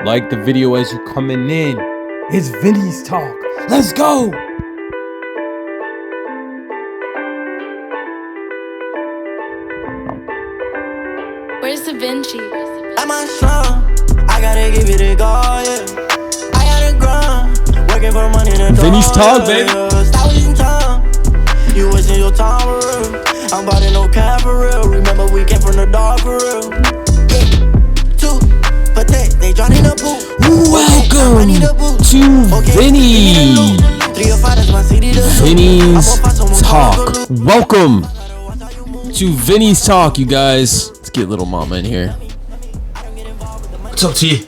Like the video as you coming in. It's Vinnies Talk. Let's go. Where's the Vinci? I'm on strong. I gotta give it a go, yeah. I gotta grind. Working for money in the Vinnies Talk, baby. Stop wasting time. You wasting your time for real. I'm about to no cap for real. Remember we came from the dark for real. Yeah. Two, but they drowned in the pool. Welcome to Vinnies. Vinnies Talk. Welcome to Vinnies Talk, you guys. Let's get little mama in here. What's up, T?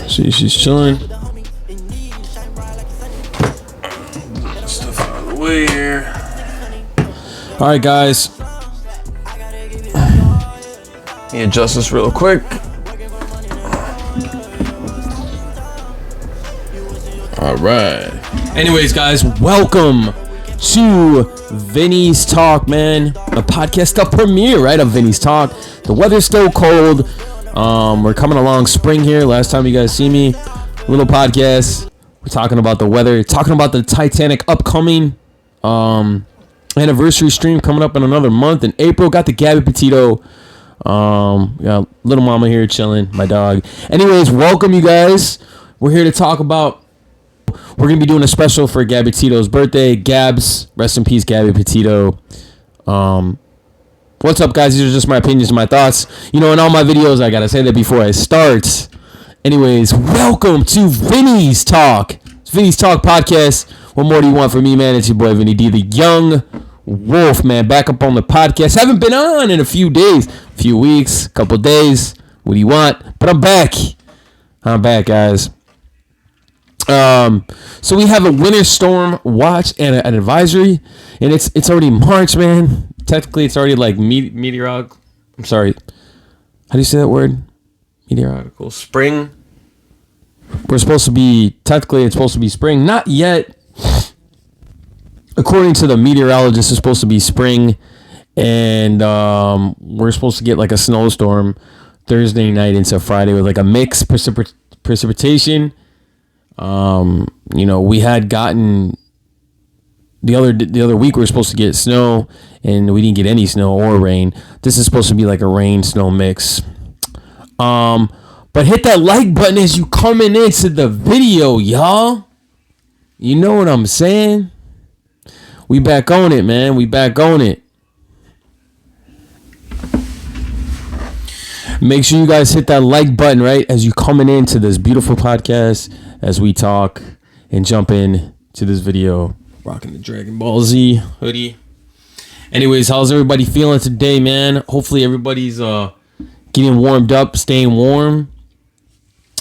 She's chilling. Stuff out of the way here. All right, guys. Let me adjust this real quick. All right. Anyways, guys, welcome to Vinnies Talk, man. The podcast, the premiere, right, of Vinnies Talk. The weather's still cold. We're coming along spring here. Last time you guys see me, little podcast. We're talking about the weather, talking about the Titanic upcoming anniversary stream coming up in another month in April. Got the Gabby Petito. Got little mama here chilling, my dog. Anyways, welcome you guys. We're here to talk about. We're gonna be doing a special for Gabby Petito's birthday. Gabs, rest in peace, Gabby Petito. What's up, guys? These are just my opinions and my thoughts. You know, in all my videos, I gotta say that before I start. Anyways, welcome to Vinnies Talk. It's Vinnies Talk podcast. What more do you want from me, man? It's your boy Vinny D, the young wolf, man. Back up on the podcast. Haven't been on in a few days, few weeks, couple days. What do you want? But I'm back. I'm back, guys. So we have a winter storm watch and an advisory, and it's already March, man. Technically, it's already like meteorological. I'm sorry. How do you say that word? Meteorological spring. It's supposed to be spring. Not yet. According to the meteorologist, it's supposed to be spring, and we're supposed to get like a snowstorm Thursday night into Friday with like a mixed precipitation. You know, we had gotten the other week we were supposed to get snow, and we didn't get any snow or rain. This is supposed to be like a rain snow mix. But hit that like button as you coming into the video, y'all. You know what I'm saying? We back on it, man. We back on it. Make sure you guys hit that like button, right, as you coming into this beautiful podcast as we talk and jump in to this video. Rocking the Dragon Ball Z hoodie. Anyways, how's everybody feeling today, man? Hopefully everybody's getting warmed up, staying warm.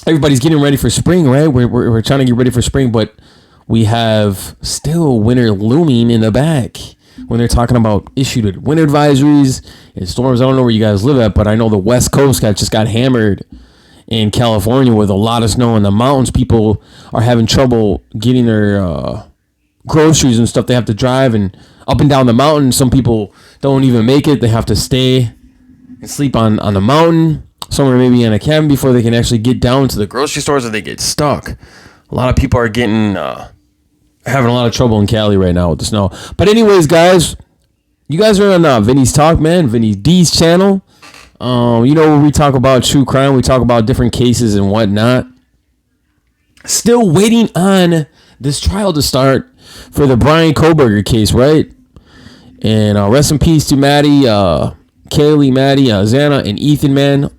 Everybody's getting ready for spring, right? We're trying to get ready for spring, but we have still winter looming in the back. When they're talking about issued winter advisories and storms, I don't know where you guys live at, but I know the West Coast just got hammered in California with a lot of snow in the mountains. People are having trouble getting their groceries and stuff. They have to drive and up and down the mountain. Some people don't even make it. They have to stay and sleep on the mountain, somewhere maybe in a cabin before they can actually get down to the grocery stores, or they get stuck. A lot of people are having a lot of trouble in Cali right now with the snow. But anyways, guys, you guys are on Vinnies Talk, man. Vinny D's channel. You know, where we talk about true crime, we talk about different cases and whatnot. Still waiting on this trial to start for the Brian Koberger case, right? And rest in peace to Maddie, Kaylee, Maddie, Xana, and Ethan, man.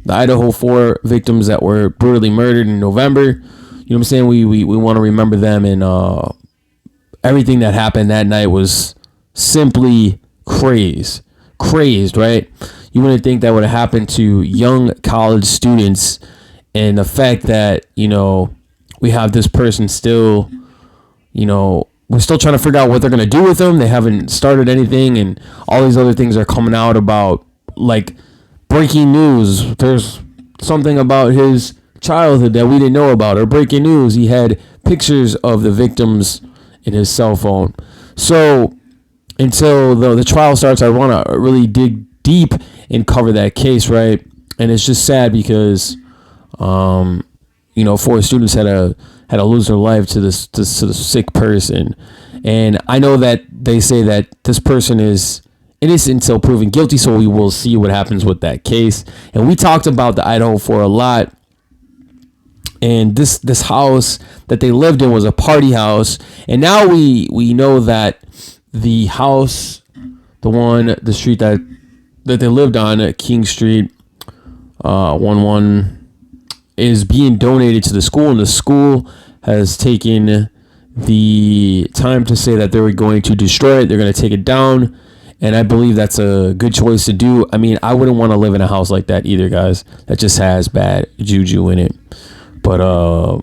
The Idaho 4 victims that were brutally murdered in November. You know what I'm saying? We want to remember them, and everything that happened that night was simply crazed, right? You wouldn't think that would have happened to young college students, and the fact that, you know, we have this person still, you know, we're still trying to figure out what they're going to do with them. They haven't started anything, and all these other things are coming out about, like, breaking news. There's something about his childhood that we didn't know about, or breaking news, he had pictures of the victims in his cell phone. So until the trial starts, I want to really dig deep and cover that case, right? and it's just sad because, four students had to lose their life to this sick person, and I know that they say that this person is innocent until proven guilty, so we will see what happens with that case. And we talked about the Idaho 4 a lot. And this house that they lived in was a party house. And now we know that the house, the street that they lived on at King Street, 11, is being donated to the school. And the school has taken the time to say that they were going to destroy it. They're going to take it down. And I believe that's a good choice to do. I mean, I wouldn't want to live in a house like that either, guys. That just has bad juju in it. But, a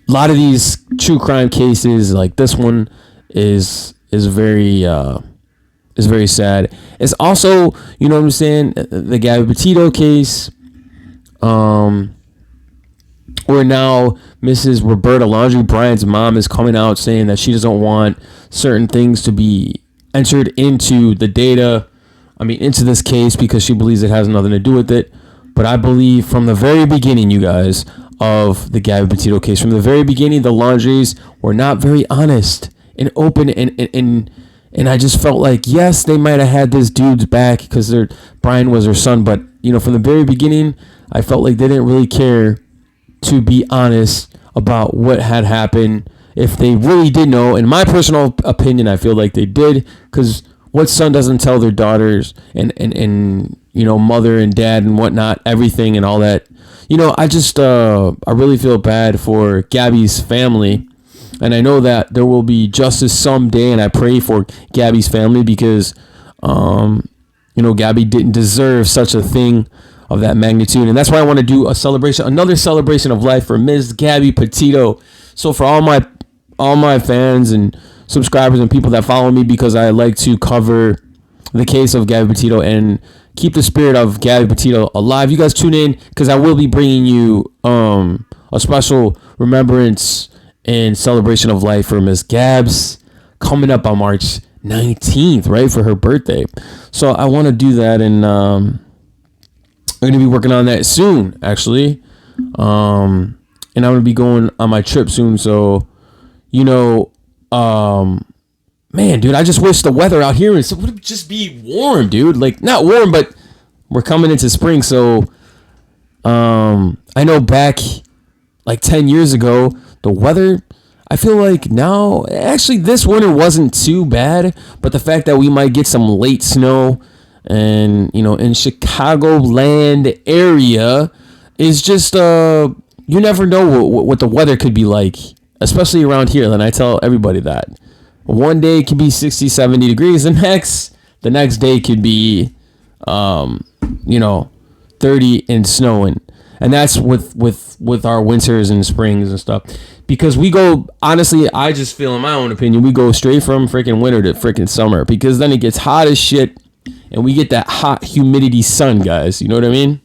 lot of these true crime cases, like this one, is very sad. It's also, you know what I'm saying, the Gabby Petito case, where now Mrs. Roberta Laundrie, Brian's mom, is coming out saying that she doesn't want certain things to be entered into the data, into this case, because she believes it has nothing to do with it. But I believe from the very beginning, you guys, of the Gabby Petito case, from the very beginning, the Laundries were not very honest and open, and I just felt like, yes, they might have had this dude's back because Brian was their son, but from the very beginning, I felt like they didn't really care to be honest about what had happened. If they really did know, in my personal opinion, I feel like they did, because what son doesn't tell their daughters and mother and dad and whatnot, everything and all that. I really feel bad for Gabby's family, and I know that there will be justice someday, and I pray for Gabby's family because, Gabby didn't deserve such a thing of that magnitude, and that's why I want to do another celebration of life for Ms. Gabby Petito. So for all my fans and subscribers and people that follow me, because I like to cover the case of Gabby Petito and keep the spirit of Gabby Petito alive, you guys tune in, because I will be bringing you a special remembrance and celebration of life for Miss Gabs coming up on March 19th, right, for her birthday. So I want to do that, and I'm going to be working on that soon, actually. And I'm going to be going on my trip soon, so man, dude, I just wish the weather out here would just be warm, dude. Like, not warm, but we're coming into spring. So, I know back like 10 years ago, the weather, I feel like now, actually this winter wasn't too bad, but the fact that we might get some late snow and, in Chicagoland area is just, you never know what the weather could be like, especially around here. And I tell everybody that. One day it could be 60, 70 degrees. The next day could be, 30 and snowing. And that's with our winters and springs and stuff. Because we go, honestly, I just feel, in my own opinion, we go straight from freaking winter to freaking summer. Because then it gets hot as shit. And we get that hot humidity sun, guys. You know what I mean?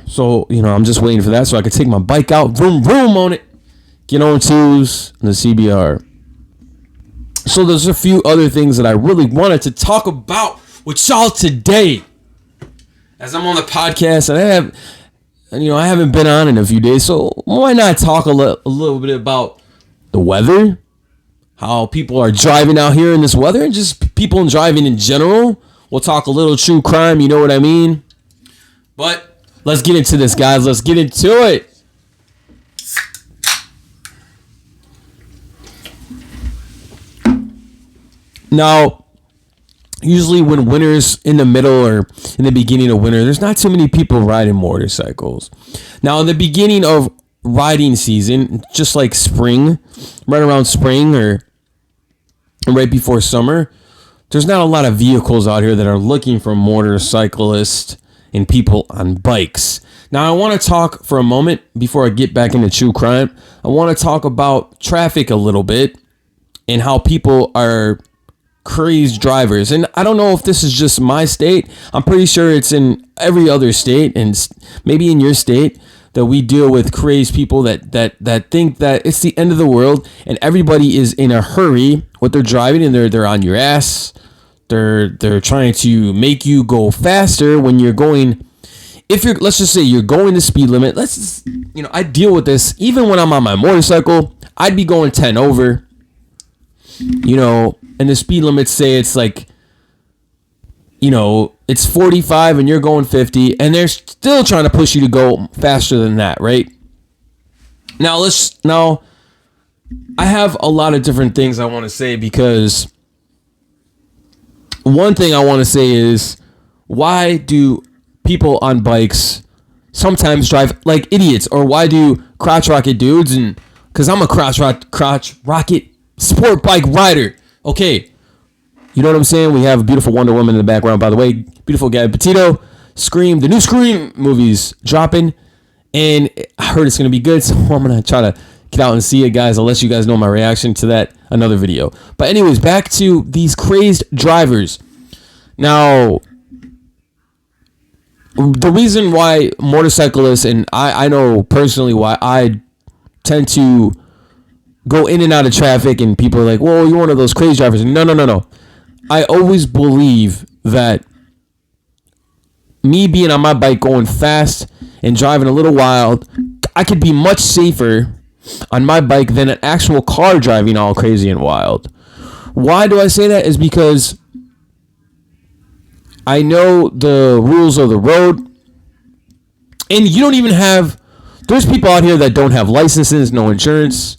So, I'm just waiting for that so I can take my bike out, vroom, vroom on it. Get on twos in the CBR. So there's a few other things that I really wanted to talk about with y'all today, as I'm on the podcast, and I haven't been on in a few days. So why not talk a little bit about the weather, how people are driving out here in this weather, and just people driving in general. We'll talk a little true crime, you know what I mean? But let's get into this, guys. Let's get into it. Now, usually when winter's in the middle or in the beginning of winter, there's not too many people riding motorcycles. Now, in the beginning of riding season, just like spring, right around spring or right before summer, there's not a lot of vehicles out here that are looking for motorcyclists and people on bikes. Now, I want to talk for a moment before I get back into true crime. I want to talk about traffic a little bit and how people are crazed drivers. And I don't know if this is just my state. I'm pretty sure it's in every other state, and maybe in your state, that we deal with crazed people that think that it's the end of the world and everybody is in a hurry with their driving, and they're on your ass. They're trying to make you go faster when you're going. If you're, let's just say you're going the speed limit. I deal with this even when I'm on my motorcycle. I'd be going 10 over. And the speed limit, say it's like, it's 45 and you're going 50, and they're still trying to push you to go faster than that, right? Now I have a lot of different things I want to say, because one thing I want to say is, why do people on bikes sometimes drive like idiots? Or why do crotch rocket dudes, and because I'm a crotch rocket sport bike rider, okay, you know what I'm saying? We have a beautiful Wonder Woman in the background, by the way. Beautiful guy, Petito. Scream, the new Scream movie's dropping, and I heard it's going to be good, so I'm going to try to get out and see it, guys. I'll let you guys know my reaction to that another video. But anyways, back to these crazed drivers. Now, the reason why motorcyclists, and I know personally why I tend to go in and out of traffic, and people are like, whoa, you're one of those crazy drivers. No. I always believe that me being on my bike going fast and driving a little wild, I could be much safer on my bike than an actual car driving all crazy and wild. Why do I say that? Is because I know the rules of the road, and you don't even have, there's people out here that don't have licenses, no insurance.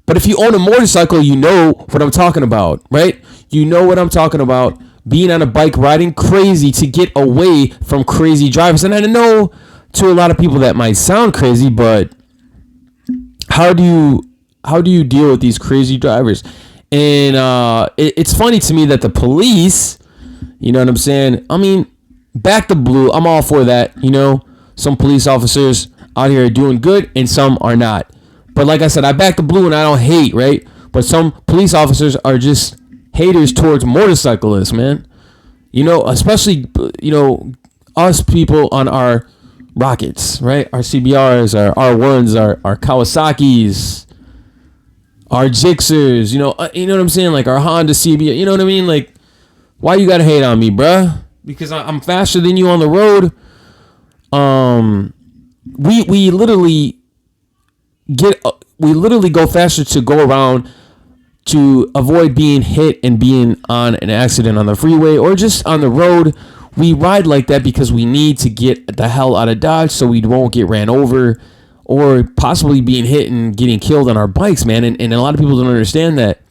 But if you own a motorcycle, you know what I'm talking about, right? You know what I'm talking about. Being on a bike, riding crazy to get away from crazy drivers. And I know to a lot of people that might sound crazy, but how do you deal with these crazy drivers? And it's funny to me that the police, you know what I'm saying? I mean, back the blue. I'm all for that. Some police officers out here are doing good and some are not. But like I said, I back the blue and I don't hate, right? But some police officers are just haters towards motorcyclists, man. Especially, us people on our rockets, right? Our CBRs, our R1s, our Kawasaki's, our Gixxers, you know what I'm saying? Like our Honda CBR, you know what I mean? Like, why you gotta hate on me, bruh? Because I'm faster than you on the road. We literally go faster to go around to avoid being hit and being on an accident on the freeway or just on the road. We ride like that because we need to get the hell out of Dodge so we won't get ran over or possibly being hit and getting killed on our bikes, man. And a lot of people don't understand that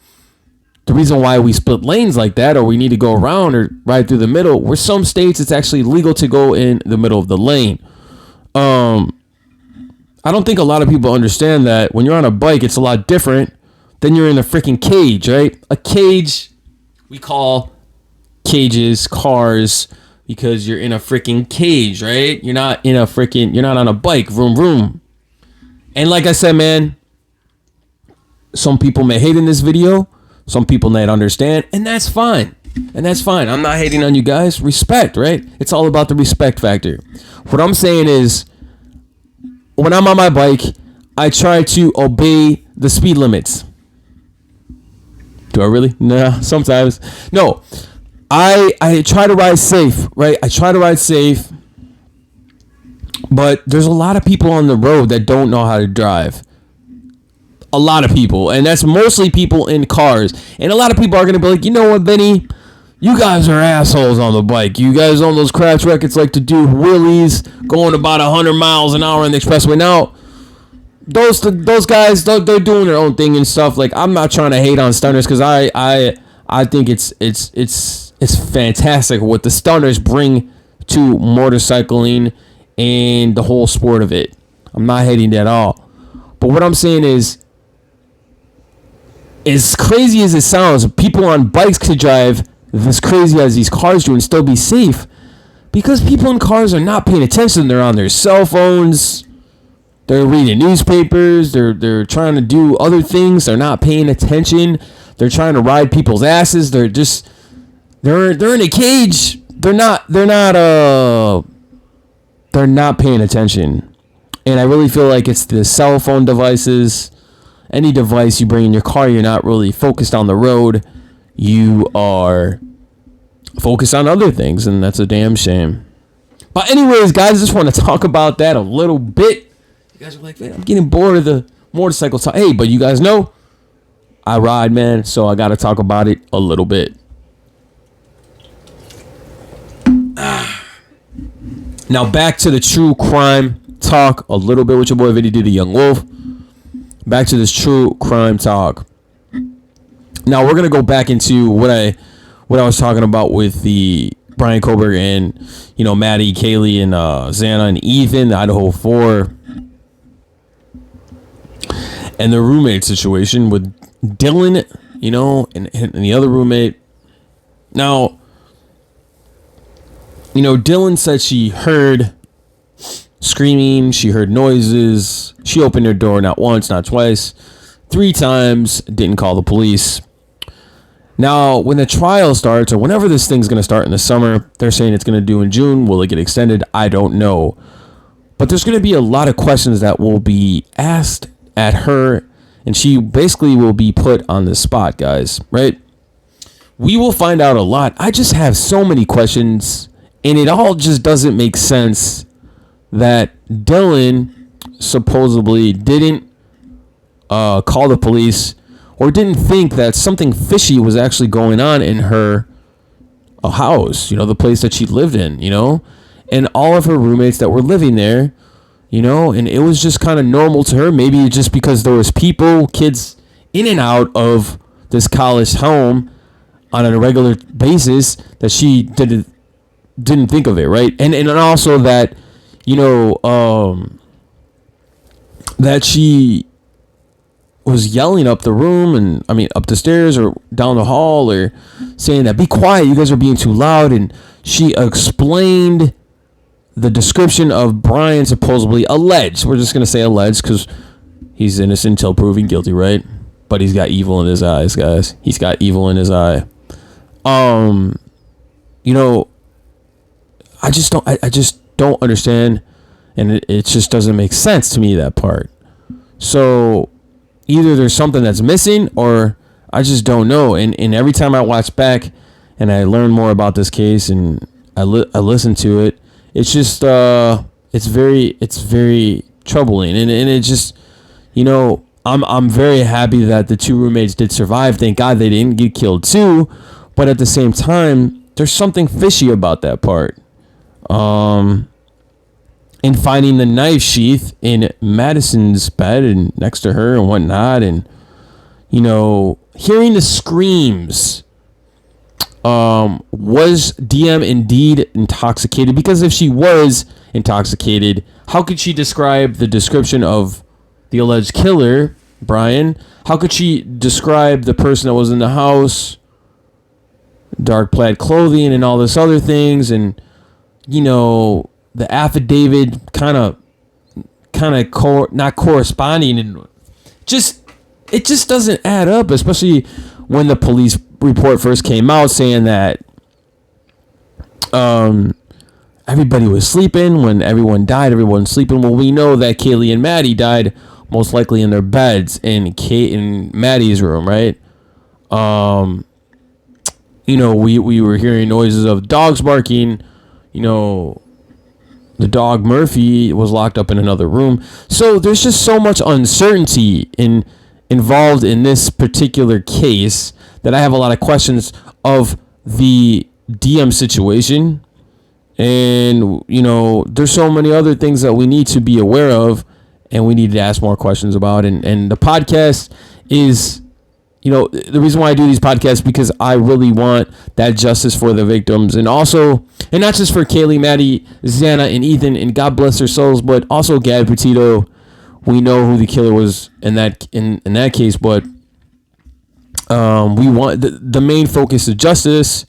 the reason why we split lanes like that, or we need to go around or ride through the middle, where some states it's actually legal to go in the middle of the lane. I don't think a lot of people understand that when you're on a bike, it's a lot different than you're in a freaking cage, right? A cage, we call cages cars because you're in a freaking cage, right? You're not on a bike, vroom, vroom. And like I said, man, some people may hate in this video. Some people may not understand, and that's fine. I'm not hating on you guys. Respect, right? It's all about the respect factor. What I'm saying is, when I'm on my bike, I try to obey the speed limits. Do I really? Nah, sometimes. No, I try to ride safe, right? I try to ride safe, but there's a lot of people on the road that don't know how to drive. A lot of people, and that's mostly people in cars. And a lot of people are going to be like, you know what, Vinny? You guys are assholes on the bike. You guys on those crash records like to do wheelies going about 100 miles an hour on the expressway. Now, those guys, they're doing their own thing and stuff. Like, I'm not trying to hate on stunners because I think it's fantastic what the stunners bring to motorcycling and the whole sport of it. I'm not hating that at all. But what I'm saying is, as crazy as it sounds, people on bikes could drive as crazy as these cars do and still be safe because people in cars are not paying attention. They're on their cell phones, they're reading newspapers, they're trying to do other things, they're not paying attention, they're trying to ride people's asses, they're in a cage, they're not paying attention. And I really feel like it's the cell phone devices. Any device you bring in your car, you're not really focused on the road. You are focus on other things, and that's a damn shame. But anyways, guys, I just want to talk about that a little bit. You guys are like, man, I'm getting bored of the motorcycle talk. Hey, but you guys know I ride, man, so I got to talk about it a little bit. Now back to the true crime talk a little bit with your boy Vinny D, the Young Wolf. Back to this true crime talk. Now we're gonna go back into what I was talking about with the Brian Koberg and Maddie, Kaylee, and Xana and Ethan, the Idaho 4, and the roommate situation with Dylan, and the other roommate. Now, Dylan said she heard screaming, she heard noises, she opened her door not once, not twice, 3 times, didn't call the police. Now, when the trial starts, or whenever this thing's going to start in the summer, they're saying it's going to do in June. Will it get extended? I don't know. But there's going to be a lot of questions that will be asked at her, and she basically will be put on the spot, guys, right? We will find out a lot. I just have so many questions, and it all just doesn't make sense that Dylan supposedly didn't call the police or didn't think that something fishy was actually going on in her house, the place that she lived in, and all of her roommates that were living there, and it was just kind of normal to her. Maybe just because there was kids in and out of this college home on a regular basis that she didn't think of it, right? And also that, that she was yelling up the room up the stairs or down the hall, or saying that, be quiet, you guys are being too loud. And she explained the description of Brian supposedly alleged. We're just going to say alleged because he's innocent until proven guilty, right? But he's got evil in his eyes, guys. He's got evil in his eye. I just don't understand. And it just doesn't make sense to me, that part. So either there's something that's missing, or I just don't know. And every time I watch back and I learn more about this case and I listen to it, it's just it's very troubling. And it just, I'm very happy that the 2 roommates did survive. Thank God they didn't get killed too. But at the same time, there's something fishy about that part. And finding the knife sheath in Madison's bed and next to her and whatnot, and hearing the screams. Was DM indeed intoxicated? Because if she was intoxicated, how could she describe the description of the alleged killer, Brian? How could she describe the person that was in the house, dark plaid clothing and all this other things, and the affidavit kind of not corresponding, and it just doesn't add up, especially when the police report first came out saying that everybody was sleeping. When everyone died, everyone's sleeping. Well, we know that Kaylee and Maddie died most likely in their beds in Maddie's room, right? We were hearing noises of dogs barking. The dog Murphy was locked up in another room. So there's just so much uncertainty involved in this particular case that I have a lot of questions of the DM situation. And, there's so many other things that we need to be aware of and we need to ask more questions about. And the podcast is, the reason why I do these podcasts, because I really want that justice for the victims, and also, and not just for Kaylee, Maddie, Xana, and Ethan, and God bless their souls, but also Gad Petito. We know who the killer was in that case, but we want the main focus is justice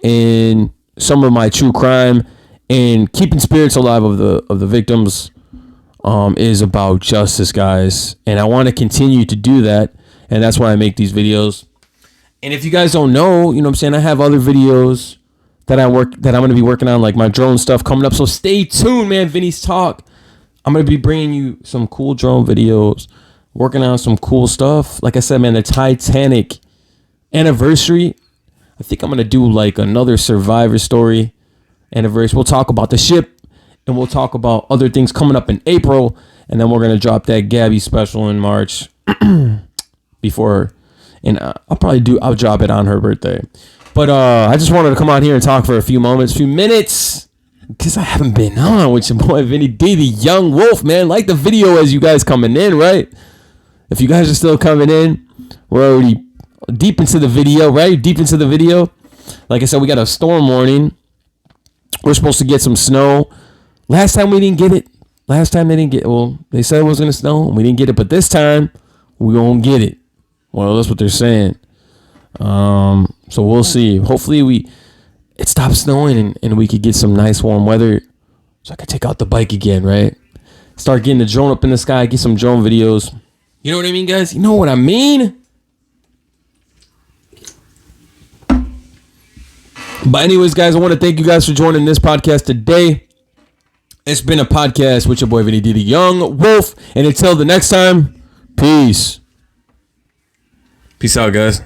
and some of my true crime and keeping spirits alive of the victims is about justice, guys, and I want to continue to do that. And that's why I make these videos. And if you guys don't know, I have other videos that I'm going to be working on, like my drone stuff coming up. So stay tuned, man. Vinny's Talk. I'm going to be bringing you some cool drone videos, working on some cool stuff. Like I said, man, the Titanic anniversary. I think I'm going to do like another Survivor Story anniversary. We'll talk about the ship, and we'll talk about other things coming up in April. And then we're going to drop that Gabby special in March before. And I'll drop it on her birthday. But I just wanted to come out here and talk for a few minutes, because I haven't been on with your boy Vinny D, the young wolf, man. Like the video as you guys coming in, right? If you guys are still coming in, we're already deep into the video, right? Deep into the video. Like I said, we got a storm warning. We're supposed to get some snow. Last time we didn't get it. Last time they said it was going to snow, and we didn't get it. But this time, we're going to get it. Well, that's what they're saying. So we'll see. Hopefully it stops snowing and we could get some nice warm weather so I could take out the bike again, right? Start getting the drone up in the sky, get some drone videos. You know what I mean, guys? You know what I mean? But anyways, guys, I want to thank you guys for joining this podcast today. It's been a podcast with your boy Vinny D, the young wolf. And until the next time, peace. Peace out, guys.